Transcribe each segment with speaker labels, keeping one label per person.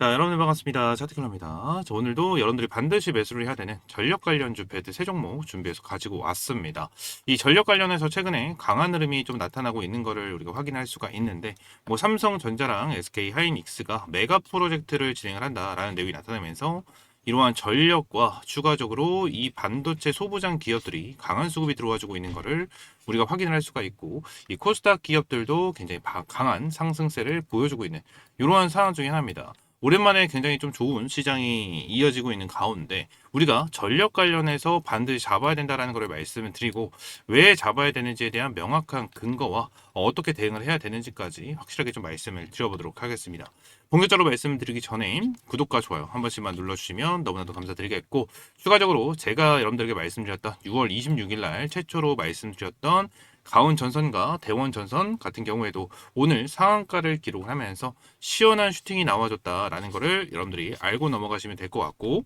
Speaker 1: 자, 여러분들 반갑습니다. 차트클럽입니다. 자, 오늘도 여러분들이 반드시 매수를 해야 되는 전력 관련주 패드 세 종목 준비해서 가지고 왔습니다. 이 전력 관련해서 최근에 강한 흐름이 좀 나타나고 있는 거를 우리가 확인할 수가 있는데, 뭐 삼성전자랑 SK 하이닉스가 메가 프로젝트를 진행을 한다라는 내용이 나타나면서 이러한 전력과 추가적으로 이 반도체 소부장 기업들이 강한 수급이 들어와주고 있는 거를 우리가 확인을 할 수가 있고, 이 코스닥 기업들도 굉장히 강한 상승세를 보여주고 있는 이러한 상황 중에 하나입니다. 오랜만에 굉장히 좀 좋은 시장이 이어지고 있는 가운데 우리가 전력 관련해서 반드시 잡아야 된다라는 것을 말씀을 드리고, 왜 잡아야 되는지에 대한 명확한 근거와 어떻게 대응을 해야 되는지까지 확실하게 좀 말씀을 드려보도록 하겠습니다. 본격적으로 말씀을 드리기 전에 구독과 좋아요 한 번씩만 눌러주시면 너무나도 감사드리겠고, 추가적으로 제가 여러분들에게 말씀드렸던 6월 26일 날 최초로 말씀드렸던 가온 전선과 대원 전선 같은 경우에도 오늘 상한가를 기록하면서 시원한 슈팅이 나와줬다라는 것을 여러분들이 알고 넘어가시면 될 것 같고,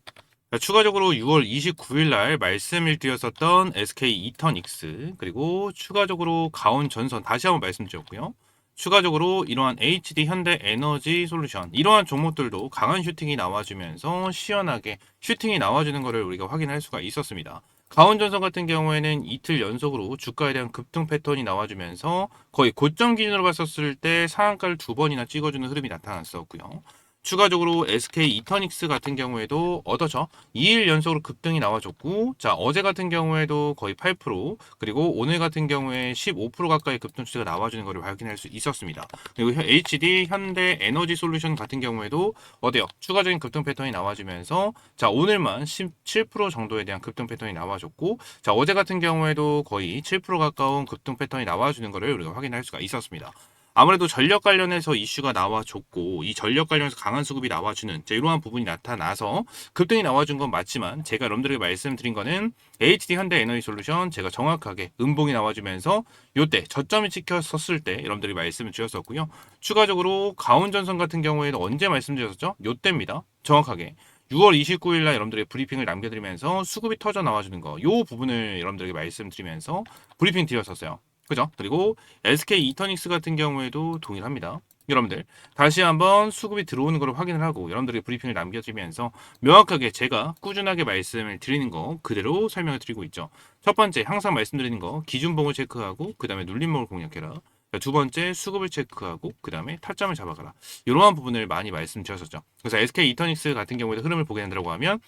Speaker 1: 추가적으로 6월 29일 날 말씀을 드렸었던 SK 이터닉스, 그리고 추가적으로 가온 전선 다시 한번 말씀드렸고요. 추가적으로 이러한 HD 현대 에너지 솔루션, 이러한 종목들도 강한 슈팅이 나와주면서 시원하게 슈팅이 나와주는 것을 우리가 확인할 수가 있었습니다. 가온전선 같은 경우에는 이틀 연속으로 주가에 대한 급등 패턴이 나와주면서 거의 고점 기준으로 봤었을 때 상한가를 두 번이나 찍어주는 흐름이 나타났었고요. 추가적으로 SK 이터닉스 같은 경우에도 어떠죠? 2일 연속으로 급등이 나와줬고, 자, 어제 같은 경우에도 거의 8%, 그리고 오늘 같은 경우에 15% 가까이 급등 추세가 나와주는 것을 확인할 수 있었습니다. 그리고 HD 현대 에너지 솔루션 같은 경우에도 어때요? 추가적인 급등 패턴이 나와주면서, 자, 오늘만 17% 정도에 대한 급등 패턴이 나와줬고, 자, 어제 같은 경우에도 거의 7% 가까운 급등 패턴이 나와주는 것을 우리가 확인할 수가 있었습니다. 아무래도 전력 관련해서 이슈가 나와줬고, 이 전력 관련해서 강한 수급이 나와주는 이러한 부분이 나타나서 급등이 나와준 건 맞지만, 제가 여러분들에게 말씀드린 거는 HD 현대 에너지 솔루션 제가 정확하게 음봉이 나와주면서 요때 저점이 찍혔었을 때 여러분들이 말씀을 드렸었고요. 추가적으로 가온전선 같은 경우에는 언제 말씀드렸었죠? 요때입니다. 정확하게 6월 29일 날 여러분들에게 브리핑을 남겨드리면서 수급이 터져 나와주는 거, 요 부분을 여러분들에게 말씀드리면서 브리핑 드렸었어요. 그죠? 그리고 SK 이터닉스 같은 경우에도 동일합니다. 여러분들 다시 한번 수급이 들어오는 걸 확인을 하고 여러분들에게 브리핑을 남겨드리면서 명확하게 제가 꾸준하게 말씀을 드리는 거 그대로 설명을 드리고 있죠. 첫 번째, 항상 말씀드리는 거 기준봉을 체크하고 그 다음에 눌림목을 공략해라. 두 번째, 수급을 체크하고 그 다음에 타점을 잡아가라. 이러한 부분을 많이 말씀드렸었죠. 그래서 SK 이터닉스 같은 경우에도 흐름을 보게 된다고 하면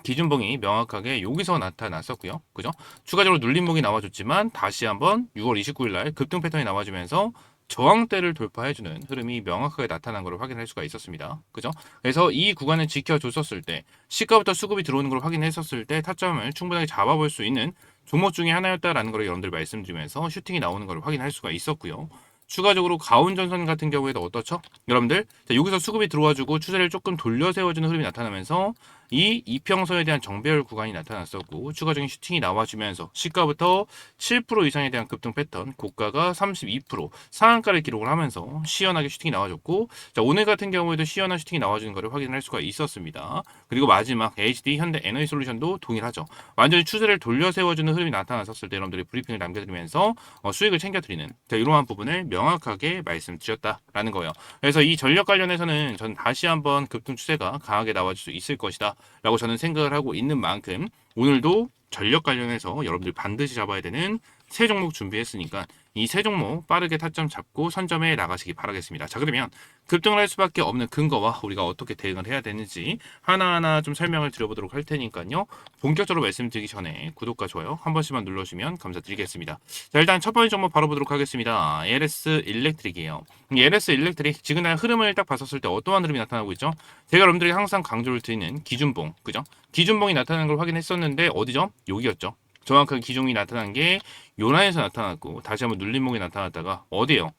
Speaker 1: 기준봉이 명확하게 여기서 나타났었고요. 그죠? 추가적으로 눌림목이 나와줬지만 다시 한번 6월 29일 날 급등 패턴이 나와주면서 저항대를 돌파해주는 흐름이 명확하게 나타난 것을 확인할 수가 있었습니다. 그죠? 그래서 이 구간을 지켜줬었을 때, 시가부터 수급이 들어오는 걸 확인했었을 때 타점을 충분하게 잡아볼 수 있는 종목 중에 하나였다라는 걸 여러분들 말씀드리면서 슈팅이 나오는 걸 확인할 수가 있었고요. 추가적으로 가온전선 같은 경우에도 어떻죠? 여러분들, 자, 여기서 수급이 들어와주고 추세를 조금 돌려 세워주는 흐름이 나타나면서 이 이평선에 대한 정배열 구간이 나타났었고, 추가적인 슈팅이 나와주면서 시가부터 7% 이상에 대한 급등 패턴, 고가가 32% 상한가를 기록을 하면서 시원하게 슈팅이 나와줬고, 자, 오늘 같은 경우에도 시원한 슈팅이 나와주는 것을 확인할 수가 있었습니다. 그리고 마지막 HD 현대 에너지 솔루션도 동일하죠. 완전히 추세를 돌려 세워주는 흐름이 나타났었을 때 여러분들이 브리핑을 남겨드리면서 수익을 챙겨드리는, 자, 이러한 부분을 명확하게 말씀드렸다라는 거예요. 그래서 이 전력 관련해서는 전 다시 한번 급등 추세가 강하게 나와줄 수 있을 것이다 라고 저는 생각을 하고 있는 만큼, 오늘도 전력 관련해서 여러분들 반드시 잡아야 되는 세 종목 준비했으니까 이 세 종목 빠르게 타점 잡고 선점해 나가시기 바라겠습니다. 자, 그러면 급등을 할 수밖에 없는 근거와 우리가 어떻게 대응을 해야 되는지 하나하나 좀 설명을 드려보도록 할 테니까요. 본격적으로 말씀드리기 전에 구독과 좋아요 한 번씩만 눌러주시면 감사드리겠습니다. 자, 일단 첫 번째 종목 바로 보도록 하겠습니다. LS 일렉트릭이에요. LS 일렉트릭 지금 날 흐름을 딱 봤었을 때 어떠한 흐름이 나타나고 있죠? 제가 여러분들에게 항상 강조를 드리는 기준봉, 그죠? 기준봉이 나타나는 걸 확인했었는데 어디죠? 여기였죠. 정확하게 기종이 나타난 게 요 라인에서 나타났고, 다시 한번 눌림목이 나타났다가 어디에요?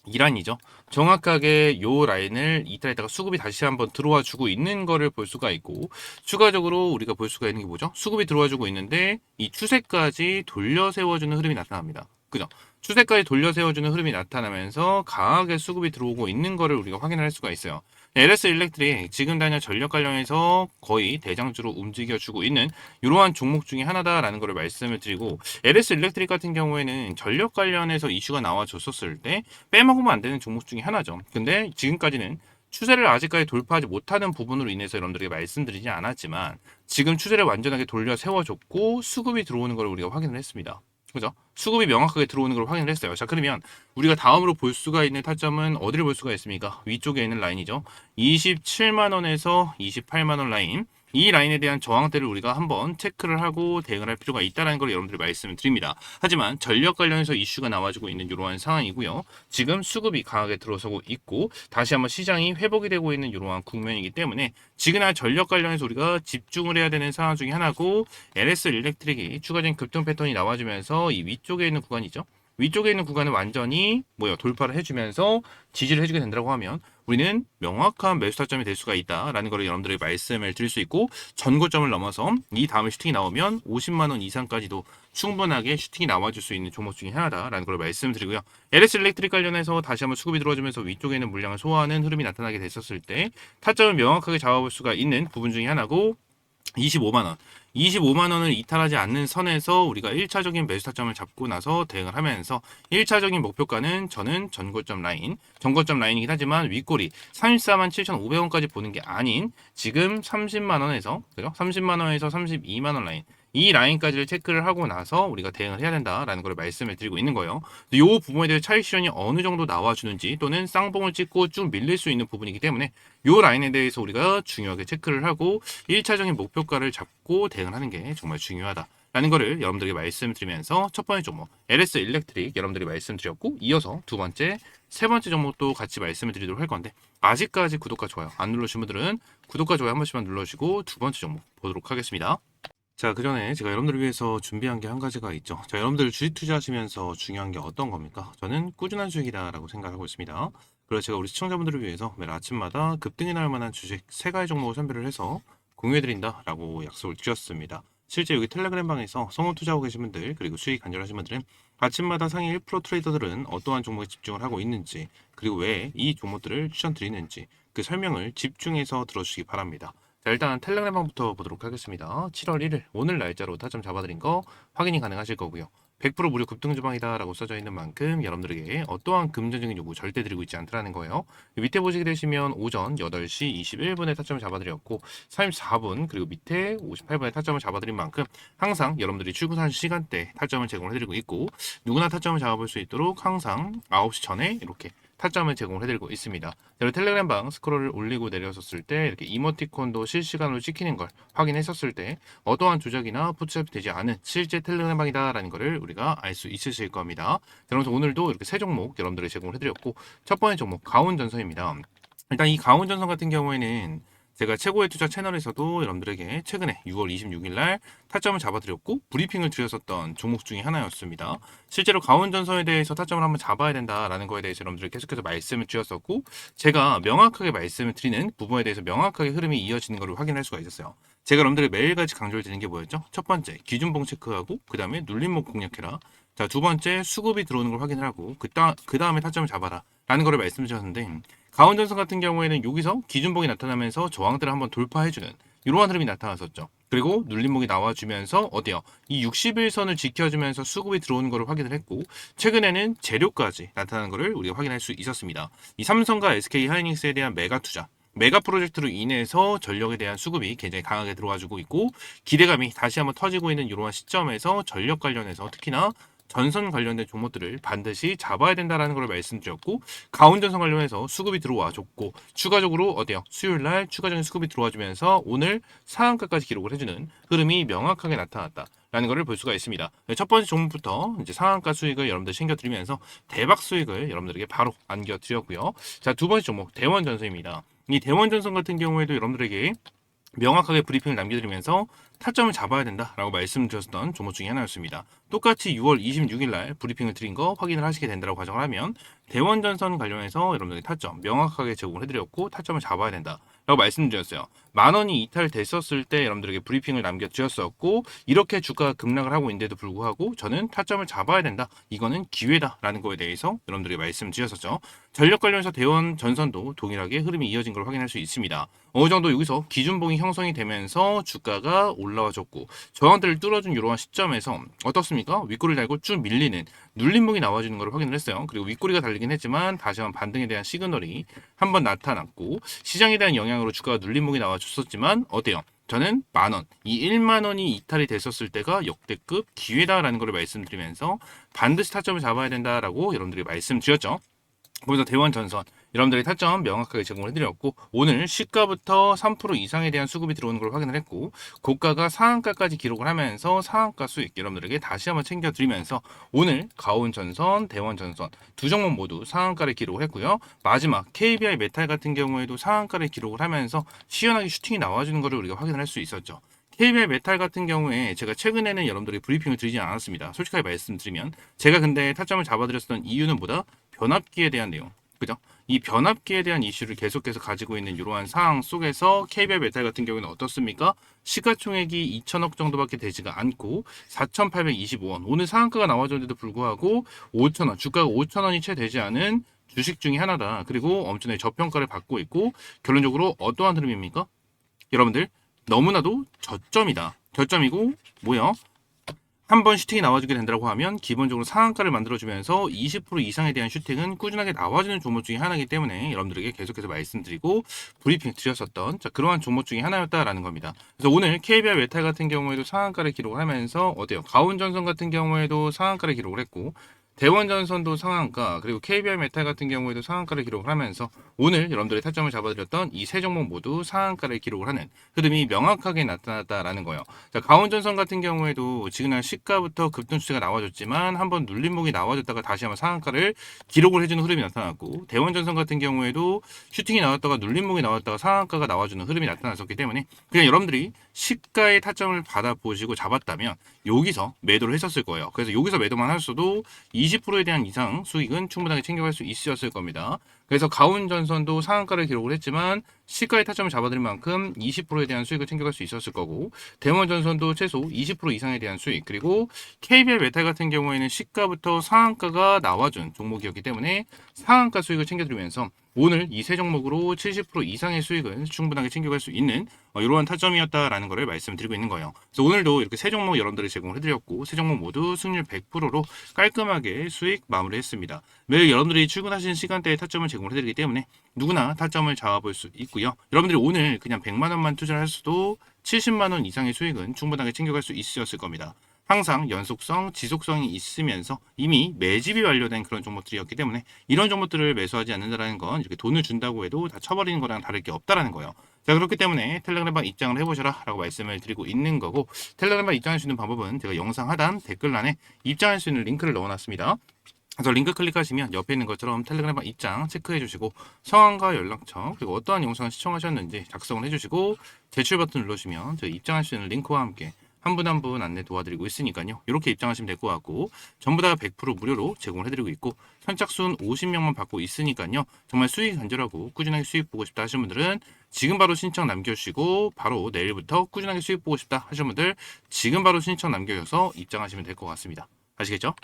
Speaker 1: 이 라인이죠. 정확하게 요 라인을 이탈했다가 수급이 다시 한번 들어와 주고 있는 거를 볼 수가 있고, 추가적으로 우리가 볼 수가 있는 게 뭐죠? 수급이 들어와 주고 있는데 이 추세까지 돌려 세워주는 흐름이 나타납니다. 그죠? 추세까지 돌려 세워주는 흐름이 나타나면서 강하게 수급이 들어오고 있는 거를 우리가 확인할 수가 있어요. LS 일렉트릭 지금 단연 전력 관련해서 거의 대장주로 움직여주고 있는 이러한 종목 중에 하나다라는 것을 말씀을 드리고, LS 일렉트릭 같은 경우에는 전력 관련해서 이슈가 나와줬었을 때 빼먹으면 안 되는 종목 중에 하나죠. 근데 지금까지는 추세를 아직까지 돌파하지 못하는 부분으로 인해서 여러분들에게 말씀드리지 않았지만 지금 추세를 완전하게 돌려 세워줬고 수급이 들어오는 걸 우리가 확인을 했습니다. 그죠? 수급이 명확하게 들어오는 걸 확인을 했어요. 자, 그러면 우리가 다음으로 볼 수가 있는 타점은 어디를 볼 수가 있습니까? 위쪽에 있는 라인이죠. 27만 원에서 28만 원 라인. 이 라인에 대한 저항대를 우리가 한번 체크를 하고 대응을 할 필요가 있다는 걸 여러분들이 말씀을 드립니다. 하지만 전력 관련해서 이슈가 나와주고 있는 이러한 상황이고요. 지금 수급이 강하게 들어서고 있고 다시 한번 시장이 회복이 되고 있는 이러한 국면이기 때문에 지금날 전력 관련해서 우리가 집중을 해야 되는 상황 중에 하나고 LS 일렉트릭이 추가적인 급등 패턴이 나와주면서 이 위쪽에 있는 구간이죠. 위쪽에 있는 구간을 완전히 돌파를 해주면서 지지를 해주게 된다고 하면 우리는 명확한 매수 타점이 될 수가 있다라는 걸 여러분들에게 말씀을 드릴 수 있고 전고점을 넘어서 이 다음에 슈팅이 나오면 50만 원 이상까지도 충분하게 슈팅이 나와줄 수 있는 종목 중에 하나다라는 걸 말씀드리고요. LS 일렉트릭 관련해서 다시 한번 수급이 들어와주면서 위쪽에 있는 물량을 소화하는 흐름이 나타나게 됐었을 때 타점을 명확하게 잡아볼 수가 있는 부분 중에 하나고 25만 원. 25만 원을 이탈하지 않는 선에서 우리가 1차적인 매수 타점을 잡고 나서 대응을 하면서 1차적인 목표가는 저는 전고점 라인이긴 하지만 윗꼬리 34만 7,500원까지 보는 게 아닌 지금 30만 원에서 그죠? 30만 원에서 32만 원 라인 이 라인까지를 체크를 하고 나서 우리가 대응을 해야 된다라는 걸 말씀을 드리고 있는 거예요. 이 부분에 대해 차익 실현이 어느 정도 나와주는지 또는 쌍봉을 찍고 쭉 밀릴 수 있는 부분이기 때문에 이 라인에 대해서 우리가 중요하게 체크를 하고 1차적인 목표가를 잡고 대응을 하는 게 정말 중요하다라는 거를 여러분들에게 말씀드리면서 첫 번째 종목 LS 일렉트릭 여러분들이 말씀드렸고 이어서 두 번째, 세 번째 종목도 같이 말씀을 드리도록 할 건데 아직까지 구독과 좋아요 안 누르신 분들은 구독과 좋아요 한 번씩만 눌러주시고 두 번째 종목 보도록 하겠습니다. 자, 그 전에 제가 여러분들을 위해서 준비한 게 한 가지가 있죠. 자, 여러분들 주식 투자하시면서 중요한 게 어떤 겁니까? 저는 꾸준한 수익이다라고 생각하고 있습니다. 그래서 제가 우리 시청자분들을 위해서 매일 아침마다 급등이 날 만한 주식 3가지 종목을 선별을 해서 공유해드린다라고 약속을 드렸습니다. 실제 여기 텔레그램 방에서 성우 투자하고 계신 분들 그리고 수익 간절하신 분들은 아침마다 상위 1% 트레이더들은 어떠한 종목에 집중을 하고 있는지 그리고 왜 이 종목들을 추천드리는지 그 설명을 집중해서 들어주시기 바랍니다. 자, 일단 텔레그램방부터 보도록 하겠습니다. 7월 1일 오늘 날짜로 타점 잡아드린 거 확인이 가능하실 거고요. 100% 무료 급등 주방이다 라고 써져 있는 만큼 여러분들에게 어떠한 금전적인 요구 절대 드리고 있지 않다는 거예요. 밑에 보시게 되시면 오전 8시 21분에 타점을 잡아드렸고 34분 그리고 밑에 58분에 타점을 잡아드린 만큼 항상 여러분들이 출근하는 시간대 타점을 제공을 해드리고 있고 누구나 타점을 잡아볼 수 있도록 항상 9시 전에 이렇게 타점을 제공을 해드리고 있습니다. 텔레그램 방 스크롤을 올리고 내렸었을 때 이렇게 이모티콘도 실시간으로 찍히는 걸 확인했었을 때 어떠한 조작이나 포착이 되지 않은 실제 텔레그램 방이다라는 것을 우리가 알 수 있으실 겁니다. 그래서 오늘도 이렇게 세 종목 여러분들이 제공을 해드렸고 첫 번째 종목 가온전선입니다. 일단 이 가온전선 같은 경우에는 제가 최고의 투자 채널에서도 여러분들에게 최근에 6월 26일 날 타점을 잡아드렸고 브리핑을 드렸었던 종목 중에 하나였습니다. 실제로 가온전선에 대해서 타점을 한번 잡아야 된다라는 거에 대해서 여러분들 계속해서 말씀을 드렸었고 제가 명확하게 말씀을 드리는 부분에 대해서 명확하게 흐름이 이어지는 것을 확인할 수가 있었어요. 제가 여러분들이 매일같이 강조를 드리는 게 뭐였죠? 첫 번째 기준봉 체크하고 그 다음에 눌림목 공략해라. 자, 두 번째 수급이 들어오는 걸 확인을 하고 그 다음에 타점을 잡아라 라는 거를 말씀드렸는데 가온전선 같은 경우에는 여기서 기준봉이 나타나면서 저항들을 한번 돌파해주는 이러한 흐름이 나타났었죠. 그리고 눌림목이 나와주면서 어때요? 이 60일선을 지켜주면서 수급이 들어오는 것을 확인을 했고 최근에는 재료까지 나타나는 것을 우리가 확인할 수 있었습니다. 이 삼성과 SK 하이닉스에 대한 메가 투자 메가 프로젝트로 인해서 전력에 대한 수급이 굉장히 강하게 들어와주고 있고 기대감이 다시 한번 터지고 있는 이러한 시점에서 전력 관련해서 특히나 전선 관련된 종목들을 반드시 잡아야 된다라는 걸 말씀드렸고 가온전선 관련해서 수급이 들어와 줬고 추가적으로 어때요? 수요일날 추가적인 수급이 들어와 주면서 오늘 상한가까지 기록을 해주는 흐름이 명확하게 나타났다라는 것을 볼 수가 있습니다. 첫 번째 종목부터 이제 상한가 수익을 여러분들 챙겨드리면서 대박 수익을 여러분들에게 바로 안겨드렸고요. 자, 두 번째 종목 대원전선입니다. 이 대원전선 같은 경우에도 여러분들에게 명확하게 브리핑을 남겨드리면서 타점을 잡아야 된다라고 말씀드렸던 종목 중에 하나였습니다. 똑같이 6월 26일 날 브리핑을 드린 거 확인을 하시게 된다고 가정을 하면 대원전선 관련해서 여러분들이 타점 명확하게 제공을 해드렸고 타점을 잡아야 된다라고 말씀드렸어요. 만원이 이탈됐었을 때 여러분들에게 브리핑을 남겨드렸었고 이렇게 주가가 급락을 하고 있는데도 불구하고 저는 타점을 잡아야 된다. 이거는 기회다라는 거에 대해서 여러분들에게 말씀드렸었죠. 전력 관련해서 대원전선도 동일하게 흐름이 이어진 걸 확인할 수 있습니다. 어느 정도 여기서 기준봉이 형성이 되면서 주가가 올라와줬고 저항대를 뚫어준 이러한 시점에서 어떻습니까? 윗꼬리를 달고 쭉 밀리는 눌림목이 나와주는 걸 확인을 했어요. 그리고 윗꼬리가 달리긴 했지만 다시 한번 반등에 대한 시그널이 한번 나타났고 시장에 대한 영향으로 주가가 눌림목이 나와줬었지만 어때요? 저는 만원, 이 1만원이 이탈이 됐었을 때가 역대급 기회다라는 걸 말씀드리면서 반드시 타점을 잡아야 된다라고 여러분들이 말씀드렸죠. 거기서 대원전선 여러분들이 타점 명확하게 제공을 해드렸고 오늘 시가부터 3% 이상에 대한 수급이 들어오는 걸 확인을 했고 고가가 상한가까지 기록을 하면서 상한가 수익 여러분들에게 다시 한번 챙겨드리면서 오늘 가온전선, 대원전선 두 종목 모두 상한가를 기록을 했고요. 마지막 KBI 메탈 같은 경우에도 상한가를 기록을 하면서 시원하게 슈팅이 나와주는 것을 우리가 확인을 할 수 있었죠. KBI 메탈 같은 경우에 제가 최근에는 여러분들이 브리핑을 드리지 않았습니다. 솔직하게 말씀드리면 제가 근데 타점을 잡아드렸던 이유는 뭐다? 변압기에 대한 내용. 그죠? 이 변압기에 대한 이슈를 계속해서 가지고 있는 이러한 상황 속에서 KBI 메탈 같은 경우는 어떻습니까? 시가총액이 2천억 정도밖에 되지가 않고 4,825원. 오늘 상한가가 나와줬는데도 불구하고 5천원, 주가가 5천원이 채 되지 않은 주식 중에 하나다. 그리고 엄청나게 저평가를 받고 있고 결론적으로 어떠한 흐름입니까? 여러분들 너무나도 저점이다. 저점이고 뭐야? 한번 슈팅이 나와주게 된다고 하면 기본적으로 상한가를 만들어주면서 20% 이상에 대한 슈팅은 꾸준하게 나와주는 종목 중에 하나이기 때문에 여러분들에게 계속해서 말씀드리고 브리핑 드렸었던 그러한 종목 중에 하나였다라는 겁니다. 그래서 오늘 KBI 메탈 같은 경우에도 상한가를 기록을 하면서 어때요? 가온전선 같은 경우에도 상한가를 기록을 했고 대원전선도 상한가 그리고 KBI 메탈 같은 경우에도 상한가를 기록을 하면서 오늘 여러분들의 타점을 잡아드렸던 이 세 종목 모두 상한가를 기록을 하는 흐름이 명확하게 나타났다라는 거예요. 자, 가온전선 같은 경우에도 지금날 시가부터 급등 추세가 나와줬지만 한번 눌림목이 나와줬다가 다시 한번 상한가를 기록을 해주는 흐름이 나타났고 대원전선 같은 경우에도 슈팅이 나왔다가 눌림목이 나왔다가 상한가가 나와주는 흐름이 나타났었기 때문에 그냥 여러분들이 시가의 타점을 받아보시고 잡았다면 여기서 매도를 했었을 거예요. 그래서 여기서 매도만 하셨어도 20%에 대한 이상 수익은 충분하게 챙겨갈 수 있으셨을 겁니다. 그래서 가온전선도 상한가를 기록을 했지만 시가의 타점을 잡아드릴 만큼 20%에 대한 수익을 챙겨갈 수 있었을 거고 대원전선도 최소 20% 이상에 대한 수익 그리고 KBI 메탈 같은 경우에는 시가부터 상한가가 나와준 종목이었기 때문에 상한가 수익을 챙겨드리면서 오늘 이 세 종목으로 70% 이상의 수익을 충분하게 챙겨갈 수 있는 이러한 타점이었다라는 것을 말씀드리고 있는 거예요. 그래서 오늘도 이렇게 세 종목 여러분들이 제공을 해드렸고 세 종목 모두 승률 100%로 깔끔하게 수익 마무리했습니다. 매일 여러분들이 출근하시는 시간대에 타점을 제공을 해드리기 때문에 누구나 타점을 잡아볼 수 있고요. 여러분들이 오늘 그냥 100만 원만 투자를 했어도 70만 원 이상의 수익은 충분하게 챙겨갈 수 있으셨을 겁니다. 항상 연속성, 지속성이 있으면서 이미 매집이 완료된 그런 종목들이었기 때문에 이런 종목들을 매수하지 않는다는 건 이렇게 돈을 준다고 해도 다 쳐버리는 거랑 다를 게 없다라는 거예요. 자, 그렇기 때문에 텔레그램방 입장을 해보셔라 라고 말씀을 드리고 있는 거고 텔레그램방 입장할 수 있는 방법은 제가 영상 하단 댓글란에 입장할 수 있는 링크를 넣어놨습니다. 그래서 링크 클릭하시면 옆에 있는 것처럼 텔레그램 입장 체크해 주시고 성함과 연락처 그리고 어떠한 영상을 시청하셨는지 작성을 해주시고 제출 버튼 눌러주시면 저희 입장할 수 있는 링크와 함께 한 분 한 분 안내 도와드리고 있으니까요. 이렇게 입장하시면 될 것 같고 전부 다 100% 무료로 제공을 해드리고 있고 선착순 50명만 받고 있으니까요. 정말 수익 간절하고 꾸준하게 수익 보고 싶다 하시는 분들은 지금 바로 신청 남겨주시고 바로 내일부터 꾸준하게 수익 보고 싶다 하시는 분들 지금 바로 신청 남겨줘서 입장하시면 될 것 같습니다. 아시겠죠?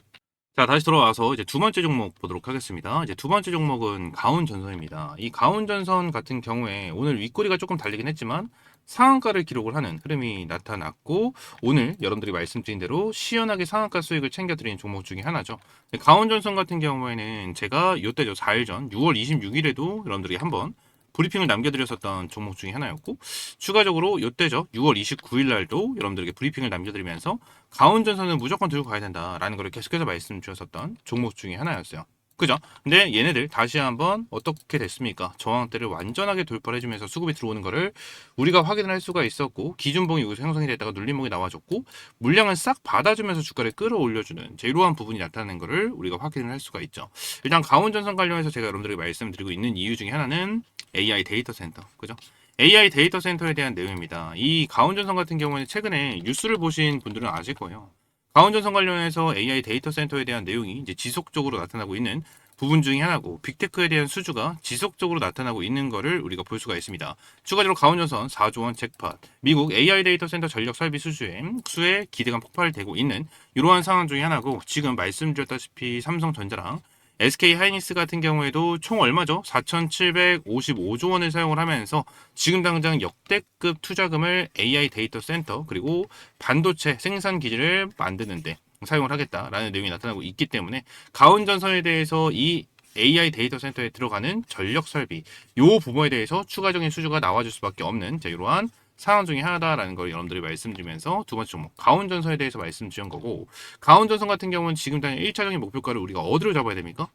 Speaker 1: 자, 다시 돌아와서 이제 두 번째 종목 보도록 하겠습니다. 이제 두 번째 종목은 가온전선입니다. 이 가온전선 같은 경우에 오늘 윗꼬리가 조금 달리긴 했지만 상한가를 기록을 하는 흐름이 나타났고 오늘 여러분들이 말씀드린 대로 시원하게 상한가 수익을 챙겨드리는 종목 중에 하나죠. 가온전선 같은 경우에는 제가 이때죠 4일 전 6월 26일에도 여러분들이 한번 브리핑을 남겨드렸었던 종목 중에 하나였고 추가적으로 이때죠 6월 29일 날도 여러분들에게 브리핑을 남겨드리면서 가온전선은 무조건 들고 가야 된다라는 걸 계속해서 말씀 주셨었던 종목 중에 하나였어요. 그죠? 근데 얘네들 다시 한번 어떻게 됐습니까? 저항대를 완전하게 돌파를 해주면서 수급이 들어오는 거를 우리가 확인을 할 수가 있었고 기준봉이 여기서 형성이 됐다가 눌림목이 나와줬고 물량을 싹 받아주면서 주가를 끌어올려주는 이러한 부분이 나타나는 거를 우리가 확인을 할 수가 있죠. 일단 가온전선 관련해서 제가 여러분들에게 말씀드리고 있는 이유 중에 하나는 AI 데이터 센터, 그죠? AI 데이터 센터에 대한 내용입니다. 이 가온전선 같은 경우에는 최근에 뉴스를 보신 분들은 아실 거예요. 가온전선 관련해서 AI 데이터 센터에 대한 내용이 이제 지속적으로 나타나고 있는 부분 중에 하나고 빅테크에 대한 수주가 지속적으로 나타나고 있는 것을 우리가 볼 수가 있습니다. 추가적으로 가온전선 4조 원 잭팟, 미국 AI 데이터 센터 전력 설비 수주에 기대감 폭발되고 있는 이러한 상황 중에 하나고 지금 말씀드렸다시피 삼성전자랑 SK 하이닉스 같은 경우에도 총 얼마죠? 4,755조 원을 사용을 하면서 지금 당장 역대급 투자금을 AI 데이터 센터 그리고 반도체 생산 기지를 만드는데 사용을 하겠다라는 내용이 나타나고 있기 때문에 가온전선에 대해서 이 AI 데이터 센터에 들어가는 전력 설비 요 부분에 대해서 추가적인 수주가 나와줄 수밖에 없는 이러한 상황 중에 하나다라는 걸 여러분들이 말씀드리면서 두 번째 종목 가온전선에 대해서 말씀드린 거고 가온전선 같은 경우는 지금 당장 1차적인 목표가를 우리가 어디로 잡아야 됩니까?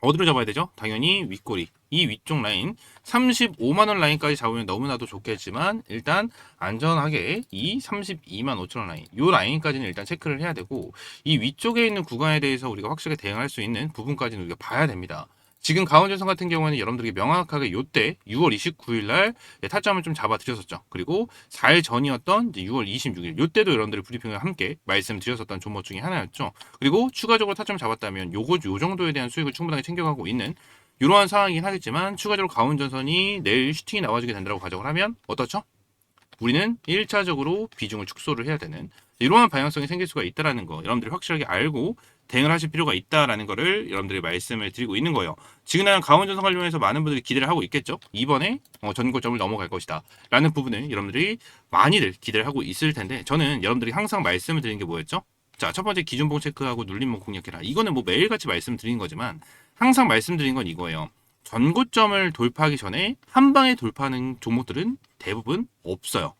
Speaker 1: 어디로 잡아야 되죠? 당연히 윗꼬리 이 위쪽 라인 35만원 라인까지 잡으면 너무나도 좋겠지만 일단 안전하게 이 32만 5천원 라인 이 라인까지는 일단 체크를 해야 되고 이 위쪽에 있는 구간에 대해서 우리가 확실하게 대응할 수 있는 부분까지는 우리가 봐야 됩니다. 지금 가온전선 같은 경우는 여러분들에게 명확하게 요때 6월 29일 날 타점을 좀 잡아 드렸었죠. 그리고 4일 전이었던 6월 26일 요때도 여러분들이 브리핑을 함께 말씀드렸었던 종목 중에 하나였죠. 그리고 추가적으로 타점 잡았다면 요 정도에 대한 수익을 충분하게 챙겨가고 있는 이러한 상황이긴 하겠지만 추가적으로 가온전선이 내일 슈팅이 나와주게 된다고 가정을 하면 어떻죠? 우리는 1차적으로 비중을 축소를 해야 되는 이러한 방향성이 생길 수가 있다는 거 여러분들이 확실하게 알고 대응을 하실 필요가 있다라는 거를 여러분들이 말씀을 드리고 있는 거예요. 지금 가온전선 관련해서 많은 분들이 기대를 하고 있겠죠. 이번에 전고점을 넘어갈 것이다 라는 부분을 여러분들이 많이들 기대를 하고 있을 텐데 저는 여러분들이 항상 말씀을 드리는 게 뭐였죠? 자, 첫 번째 기준봉 체크하고 눌림목 공략해라. 이거는 뭐 매일같이 말씀드리는 거지만 항상 말씀드린 건 이거예요. 전고점을 돌파하기 전에 한 방에 돌파하는 종목들은 대부분 없어요.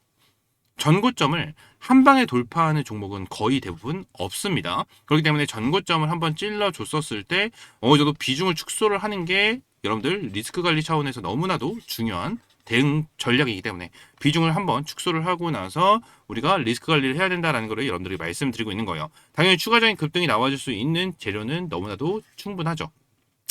Speaker 1: 전고점을 한 방에 돌파하는 종목은 거의 대부분 없습니다. 그렇기 때문에 전고점을 한번 찔러줬었을 때 어느 정도 비중을 축소를 하는 게 여러분들 리스크 관리 차원에서 너무나도 중요한 대응 전략이기 때문에 비중을 한번 축소를 하고 나서 우리가 리스크 관리를 해야 된다는 것을 여러분들이 말씀드리고 있는 거예요. 당연히 추가적인 급등이 나와줄 수 있는 재료는 너무나도 충분하죠.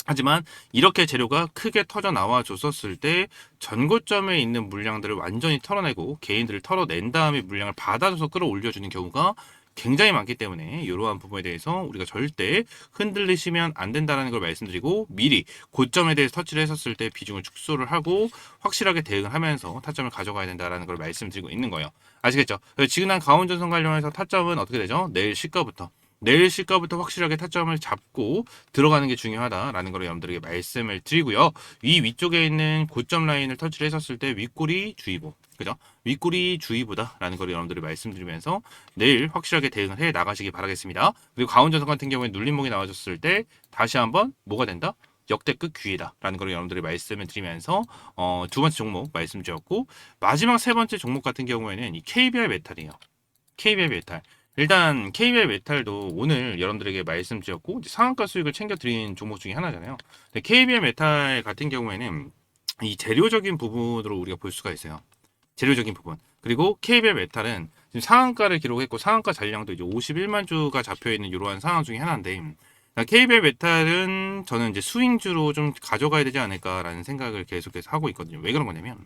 Speaker 1: 하지만 이렇게 재료가 크게 터져 나와 줬었을 때 전고점에 있는 물량들을 완전히 털어내고 개인들을 털어낸 다음에 물량을 받아줘서 끌어올려주는 경우가 굉장히 많기 때문에 이러한 부분에 대해서 우리가 절대 흔들리시면 안 된다는 걸 말씀드리고 미리 고점에 대해서 터치를 했었을 때 비중을 축소를 하고 확실하게 대응을 하면서 타점을 가져가야 된다는 걸 말씀드리고 있는 거예요. 아시겠죠? 지금 난 가온전선 관련해서 타점은 어떻게 되죠? 내일 시가부터 확실하게 타점을 잡고 들어가는 게 중요하다라는 걸 여러분들에게 말씀을 드리고요. 이 위쪽에 있는 고점 라인을 터치를 했었을 때 윗꼬리 주의보, 그죠? 윗꼬리 주의보다라는 걸 여러분들이 말씀드리면서 내일 확실하게 대응을 해 나가시기 바라겠습니다. 그리고 가온전선 같은 경우에 눌림목이 나와줬을 때 다시 한번 뭐가 된다? 역대급 기회다라는 걸 여러분들이 말씀을 드리면서 두 번째 종목 말씀드렸고 마지막 세 번째 종목 같은 경우에는 이 KBR 메탈이에요. KBR 메탈. 일단 KBR 메탈도 오늘 여러분들에게 말씀드렸고 상한가 수익을 챙겨드린 종목 중에 하나잖아요. KBR 메탈 같은 경우에는 이 재료적인 부분으로 우리가 볼 수가 있어요. 재료적인 부분. 그리고 KBR 메탈은 지금 상한가를 기록했고 상한가 잔량도 이제 51만 주가 잡혀 있는 이러한 상황 중에 하나인데 KBR 메탈은 저는 이제 스윙주로 좀 가져가야 되지 않을까라는 생각을 계속해서 하고 있거든요. 왜 그런 거냐면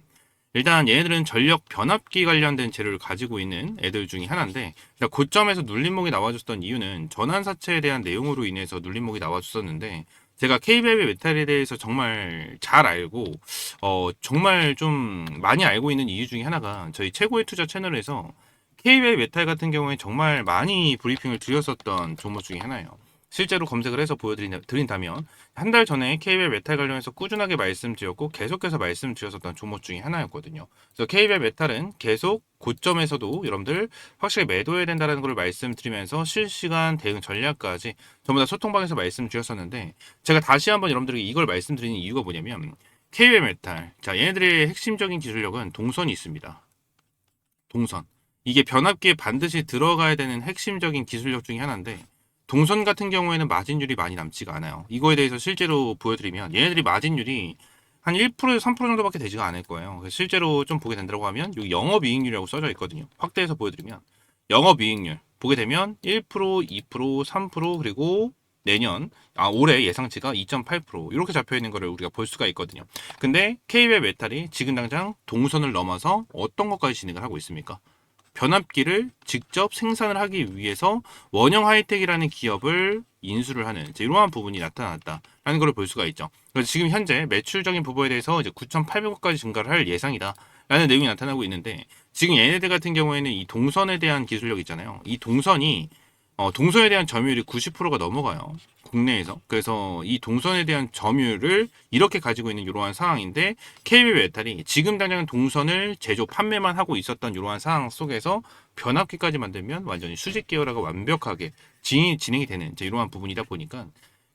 Speaker 1: 일단 얘네들은 전력 변압기 관련된 재료를 가지고 있는 애들 중에 하나인데 고점에서 눌림목이 나와줬던 이유는 전환사채에 대한 내용으로 인해서 눌림목이 나와줬었는데 제가 KBL 메탈에 대해서 정말 잘 알고 정말 좀 많이 알고 있는 이유 중에 하나가 저희 최고의 투자 채널에서 KBL 메탈 같은 경우에 정말 많이 브리핑을 드렸었던 종목 중에 하나예요. 실제로 검색을 해서 보여드린다면 한 달 전에 KBL 메탈 관련해서 꾸준하게 말씀드렸고 계속해서 말씀드렸었던 종목 중에 하나였거든요. 그래서 KBL 메탈은 계속 고점에서도 여러분들 확실히 매도해야 된다는 걸 말씀드리면서 실시간 대응 전략까지 전부 다 소통방에서 말씀드렸었는데 제가 다시 한번 여러분들에게 이걸 말씀드리는 이유가 뭐냐면 KBL 메탈 자 얘네들의 핵심적인 기술력은 동선이 있습니다. 동선 이게 변압기에 반드시 들어가야 되는 핵심적인 기술력 중에 하나인데 동선 같은 경우에는 마진율이 많이 남지가 않아요. 이거에 대해서 실제로 보여드리면 얘네들이 마진율이 한 1%에서 3% 정도밖에 되지가 않을 거예요. 그래서 실제로 좀 보게 된다고 하면 여기 영업이익률이라고 써져 있거든요. 확대해서 보여드리면 영업이익률 보게 되면 1%, 2%, 3% 그리고 내년 올해 예상치가 2.8% 이렇게 잡혀 있는 거를 우리가 볼 수가 있거든요. 근데 KBL 메탈이 지금 당장 동선을 넘어서 어떤 것까지 진행을 하고 있습니까? 변압기를 직접 생산을 하기 위해서 원형 하이텍이라는 기업을 인수를 하는 이러한 부분이 나타났다라는 걸 볼 수가 있죠. 그래서 지금 현재 매출적인 부분에 대해서 이제 9,800억까지 증가를 할 예상이다라는 내용이 나타나고 있는데 지금 얘네들 같은 경우에는 이 동선에 대한 기술력 있잖아요. 이 동선이 동선에 대한 점유율이 90%가 넘어가요. 국내에서. 그래서 이 동선에 대한 점유율을 이렇게 가지고 있는 이러한 상황인데 KB 메탈이 지금 당장 동선을 제조 판매만 하고 있었던 이러한 상황 속에서 변압기까지 만들면 완전히 수직 계열화가 완벽하게 진행이 되는 이제 이러한 부분이다 보니까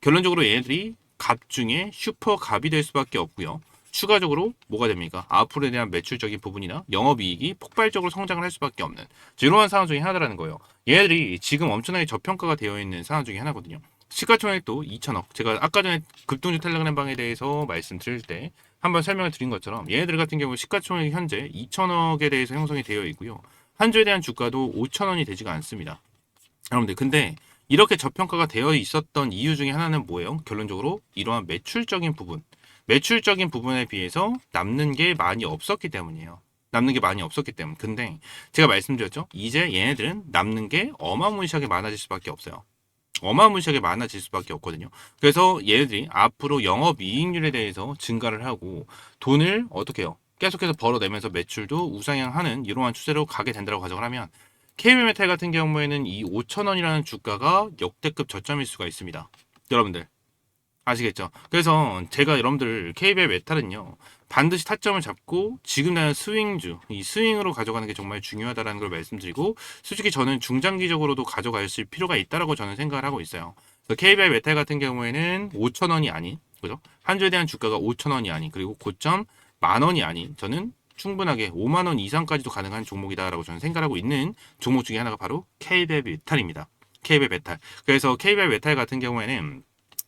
Speaker 1: 결론적으로 얘네들이 갑 중에 슈퍼 갑이 될 수밖에 없고요. 추가적으로 뭐가 됩니까? 앞으로에 대한 매출적인 부분이나 영업이익이 폭발적으로 성장을 할 수밖에 없는 이러한 상황 중에 하나라는 거예요. 얘들이 지금 엄청나게 저평가가 되어 있는 상황 중에 하나거든요. 시가총액도 2천억. 제가 아까 전에 급등주 텔레그램 방에 대해서 말씀드릴 때 한번 설명을 드린 것처럼 얘네들 같은 경우 시가총액이 현재 2천억에 대해서 형성이 되어 있고요. 한 주에 대한 주가도 5천원이 되지가 않습니다. 여러분들 근데 이렇게 저평가가 되어 있었던 이유 중에 하나는 뭐예요? 결론적으로 이러한 매출적인 부분에 비해서 남는 게 많이 없었기 때문이에요. 남는 게 많이 없었기 때문. 근데 제가 말씀드렸죠. 이제 얘네들은 남는 게 어마무시하게 많아질 수밖에 없어요. 어마무시하게 많아질 수밖에 없거든요. 그래서 얘네들이 앞으로 영업이익률에 대해서 증가를 하고 돈을 어떻게 해요? 계속해서 벌어내면서 매출도 우상향하는 이러한 추세로 가게 된다고 가정을 하면 KB메탈 같은 경우에는 이 5,000원이라는 주가가 역대급 저점일 수가 있습니다. 여러분들 아시겠죠? 그래서 제가 여러분들 KB의 메탈은요 반드시 타점을 잡고 지금 나는 스윙주 이 스윙으로 가져가는 게 정말 중요하다라는 걸 말씀드리고 솔직히 저는 중장기적으로도 가져가실 필요가 있다라고 저는 생각을 하고 있어요. KBI 메탈 같은 경우에는 5,000원이 아닌 그죠? 한 주에 대한 주가가 5,000원이 아닌 그리고 고점 10,000원이 아닌 저는 충분하게 5만 원 이상까지도 가능한 종목이다라고 저는 생각하고 있는 종목 중에 하나가 바로 KBI 메탈입니다. KBI 메탈. 그래서 KBI 메탈 같은 경우에는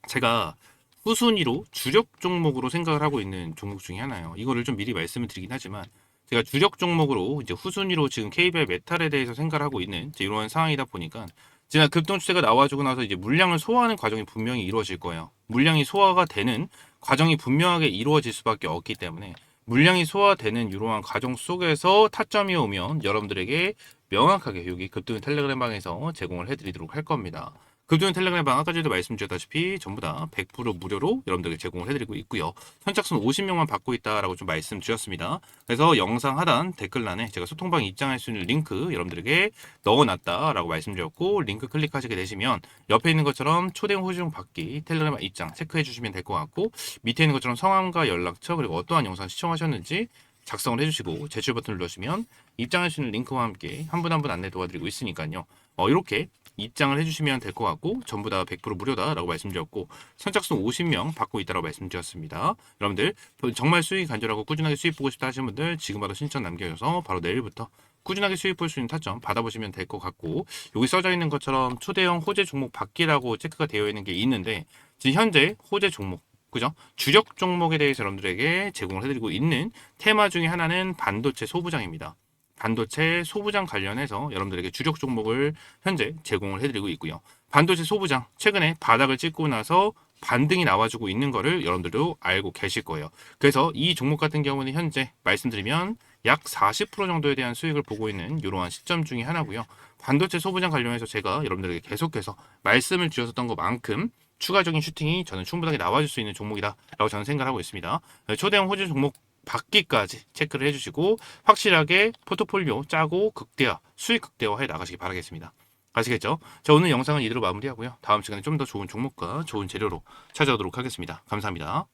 Speaker 1: 제가 후순위로 주력 종목으로 생각을 하고 있는 종목 중에 하나예요. 이거를 좀 미리 말씀을 드리긴 하지만 제가 주력 종목으로 이제 후순위로 지금 KBI 메탈에 대해서 생각을 하고 있는 이런 상황이다 보니까 지난 급등 추세가 나와주고 나서 이제 물량을 소화하는 과정이 분명히 이루어질 거예요. 물량이 소화가 되는 과정이 분명하게 이루어질 수밖에 없기 때문에 물량이 소화되는 이러한 과정 속에서 타점이 오면 여러분들에게 명확하게 여기 급등 텔레그램 방에서 제공을 해드리도록 할 겁니다. 급등 텔레그램 방 아까 전에도 말씀드렸다시피 전부 다 100% 무료로 여러분들에게 제공을 해드리고 있고요. 선착순 50명만 받고 있다라고 좀 말씀드렸습니다. 그래서 영상 하단 댓글란에 제가 소통방 입장할 수 있는 링크 여러분들에게 넣어놨다라고 말씀드렸고 링크 클릭하시게 되시면 옆에 있는 것처럼 초대형 호지용 받기 텔레그램 입장 체크해 주시면 될 것 같고 밑에 있는 것처럼 성함과 연락처 그리고 어떠한 영상 시청하셨는지 작성을 해주시고 제출 버튼을 누르시면 입장할 수 있는 링크와 함께 한 분 한 분 안내 도와드리고 있으니까요. 이렇게 입장을 해주시면 될 것 같고 전부 다 100% 무료다라고 말씀드렸고 선착순 50명 받고 있다라고 말씀드렸습니다. 여러분들 정말 수익 간절하고 꾸준하게 수익 보고 싶다 하시는 분들 지금 바로 신청 남겨줘서 바로 내일부터 꾸준하게 수익 볼 수 있는 타점 받아보시면 될 것 같고 여기 써져 있는 것처럼 초대형 호재 종목 받기라고 체크가 되어 있는 게 있는데 지금 현재 호재 종목 그죠? 주력 종목에 대해서 여러분들에게 제공을 해드리고 있는 테마 중에 하나는 반도체 소부장입니다. 반도체 소부장 관련해서 여러분들에게 주력 종목을 현재 제공을 해드리고 있고요. 반도체 소부장 최근에 바닥을 찍고 나서 반등이 나와주고 있는 거를 여러분들도 알고 계실 거예요. 그래서 이 종목 같은 경우는 현재 말씀드리면 약 40% 정도에 대한 수익을 보고 있는 이러한 시점 중에 하나고요. 반도체 소부장 관련해서 제가 여러분들에게 계속해서 말씀을 드렸었던 것만큼 추가적인 슈팅이 저는 충분하게 나와줄 수 있는 종목이다 라고 저는 생각하고 있습니다. 초대형 호재 종목 받기까지 체크를 해주시고 확실하게 포트폴리오 짜고 극대화, 수익 극대화해 나가시기 바라겠습니다. 아시겠죠? 자, 오늘 영상은 이대로 마무리하고요. 다음 시간에 좀 더 좋은 종목과 좋은 재료로 찾아오도록 하겠습니다. 감사합니다.